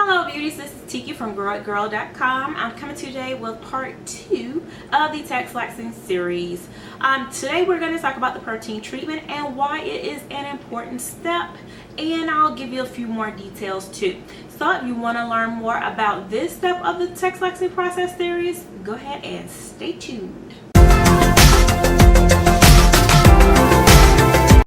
Hello beauties, this is Tiki from growitgirl.com. I'm coming to you today with part 2 of the texlaxing series. Today we're going to talk about the protein treatment and why it is an important step, and I'll give you a few more details too. So if you want to learn more about this step of the texlaxing process series, go ahead and stay tuned.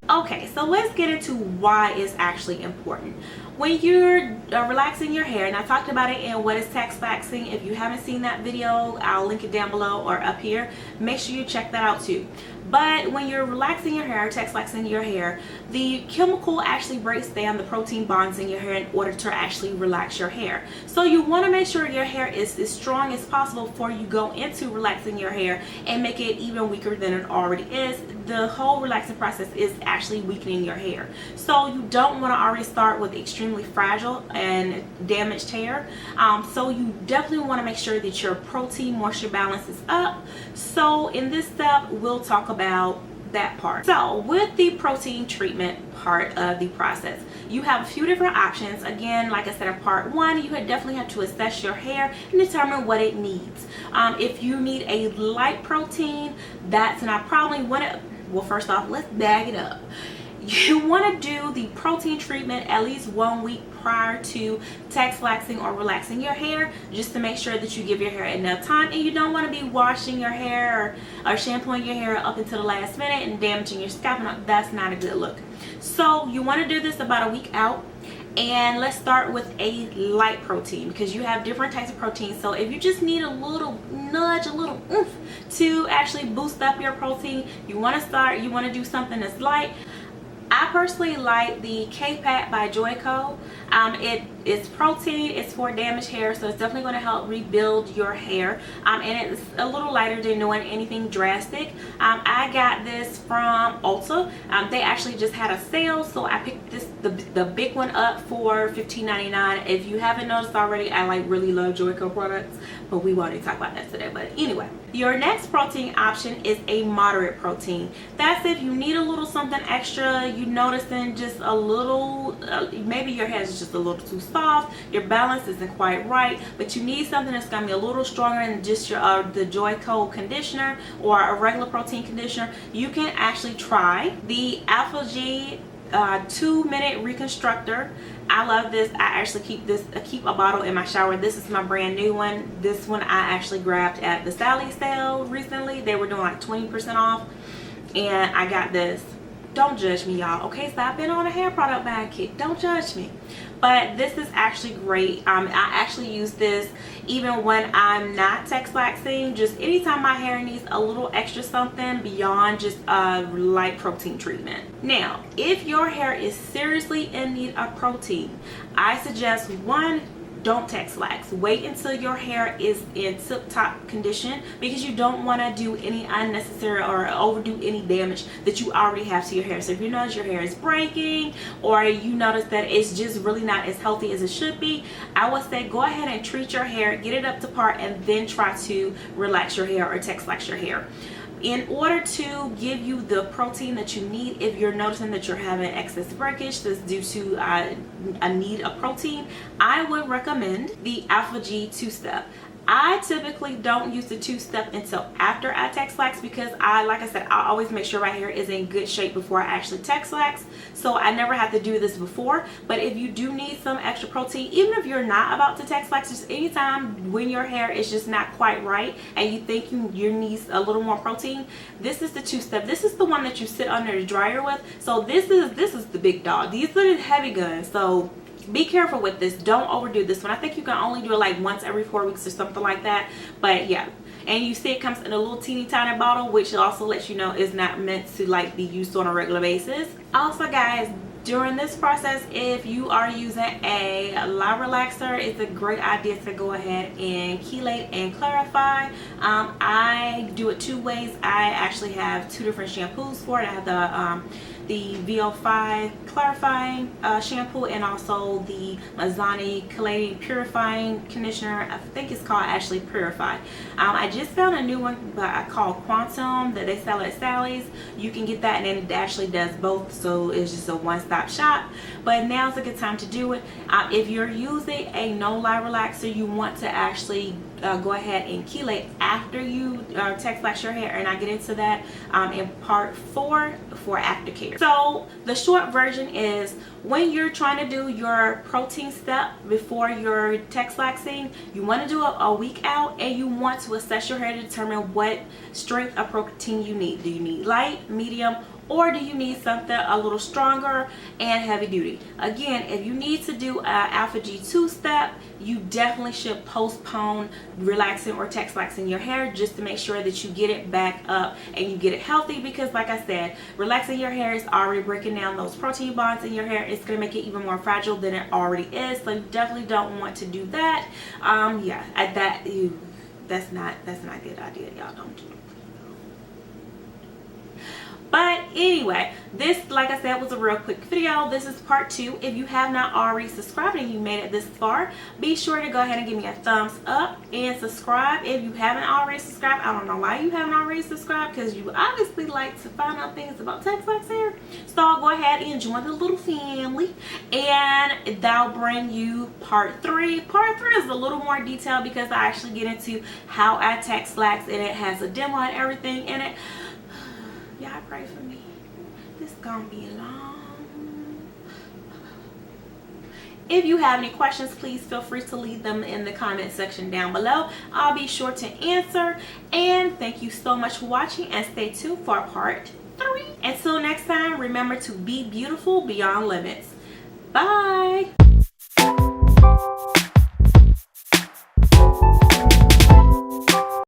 Okay, so let's get into why it's actually important. When you're relaxing your hair, and I talked about it in what is texlaxing. If you haven't seen that video, I'll link it down below or up here. Make sure you check that out too. But when you're relaxing your hair, texlaxing your hair, the chemical actually breaks down the protein bonds in your hair in order to actually relax your hair. So you want to make sure your hair is as strong as possible before you go into relaxing your hair and make it even weaker than it already is. The whole relaxing process is actually weakening your hair. So you don't want to already start with extremely fragile and damaged hair. So you definitely want to make sure that your protein moisture balance is up. So in this step, we'll talk about that part. So with the protein treatment part of the process, you have a few different options. Again, like I said in part 1, you would definitely have to assess your hair and determine what it needs. If you need a light protein, that's not probably well, first off, let's bag it up. You want to do the protein treatment at least 1 week prior to texlaxing or relaxing your hair, just to make sure that you give your hair enough time, and you don't want to be washing your hair or shampooing your hair up until the last minute and damaging your scalp. That's not a good look. So you want to do this about a week out. And let's start with a light protein, because you have different types of protein. So if you just need a little nudge, a little oomph to actually boost up your protein, you want to do something that's light. I personally like the K-Pack by Joico. It's protein, it's for damaged hair, so it's definitely going to help rebuild your hair. And it's a little lighter than doing anything drastic. I got this from Ulta. They actually just had a sale, so I picked this the big one up for $15.99. If you haven't noticed already, I really love Joico products, but we won't even talk about that today. But anyway, your next protein option is a moderate protein. That's if you need a little something extra, you noticing just a little, maybe your hair is just a little too soft, your balance isn't quite right, but you need something that's going to be a little stronger than just your the Joico conditioner or a regular protein conditioner. You can actually try the Alpha G 2-minute reconstructor. I love this. I actually keep a bottle in my shower. This is my brand new one. This one I actually grabbed at the Sally sale recently. They were doing like 20% off, and I got this. Don't judge me, y'all, okay? So I've been on a hair product bag kick. Don't judge me. But this is actually great. I actually use this even when I'm not texlaxing. Just anytime my hair needs a little extra something beyond just a light protein treatment. Now, if your hair is seriously in need of protein, I suggest don't texlax. Wait until your hair is in tip-top condition, because you don't want to do any unnecessary or overdo any damage that you already have to your hair. So if you notice your hair is breaking, or you notice that it's just really not as healthy as it should be, I would say go ahead and treat your hair, get it up to par, and then try to relax your hair or texlax your hair. In order to give you the protein that you need, if you're noticing that you're having excess breakage that's due to a need of protein, I would recommend the Alpha G 2-step. I typically don't use the 2-step until after I texlax, because like I said, I always make sure my hair is in good shape before I actually texlax. So I never have to do this before. But if you do need some extra protein, even if you're not about to texlax, just anytime when your hair is just not quite right and you think you need a little more protein, this is the 2-step. This is the one that you sit under the dryer with. So this is the big dog. These are the heavy guns. So be careful with this. Don't overdo this one. I think you can only do it like once every 4 weeks or something like that. But yeah, and you see it comes in a little teeny tiny bottle, which also lets you know it's not meant to be used on a regular basis. Also guys, during this process, if you are using a lye relaxer, it's a great idea to go ahead and chelate and clarify. I do it 2 ways. I actually have 2 different shampoos for it. I have the the VO5 clarifying shampoo, and also the Mazani Chelating Purifying Conditioner. I think it's called actually Purify. I just found a new one called Quantum that they sell at Sally's. You can get that, and then it actually does both, so it's just a one-stop shop. But now's a good time to do it. If you're using a no-lie relaxer, you want to actually go ahead and chelate after you texlax your hair, and I get into that in part 4 for aftercare. So the short version is, when you're trying to do your protein step before your texlaxing, you want to do a week out, and you want to assess your hair to determine what strength of protein you need. Do you need light, medium, or do you need something a little stronger and heavy duty? Again, if you need to do an alpha G2 step, you definitely should postpone relaxing or texlaxing your hair, just to make sure that you get it back up and you get it healthy, because like I said, relaxing your hair is already breaking down those protein bonds in your hair. It's going to make it even more fragile than it already is, so you definitely don't want to do that. Yeah, that's not a good idea. Y'all don't do it. But anyway, this, like I said, was a real quick video. This is part 2. If you have not already subscribed and you made it this far, be sure to go ahead and give me a thumbs up and subscribe. If you haven't already subscribed, I don't know why you haven't already subscribed, because you obviously like to find out things about Texlax hair. So go ahead and join the little family, and that'll bring you part 3. Part 3 is a little more detailed, because I actually get into how I texlax, and it has a demo and everything in it. Y'all pray for me. This is gonna be long. If you have any questions, please feel free to leave them in the comment section down below. I'll be sure to answer. And thank you so much for watching, and stay tuned for part 3. Until next time, remember to be beautiful beyond limits. Bye.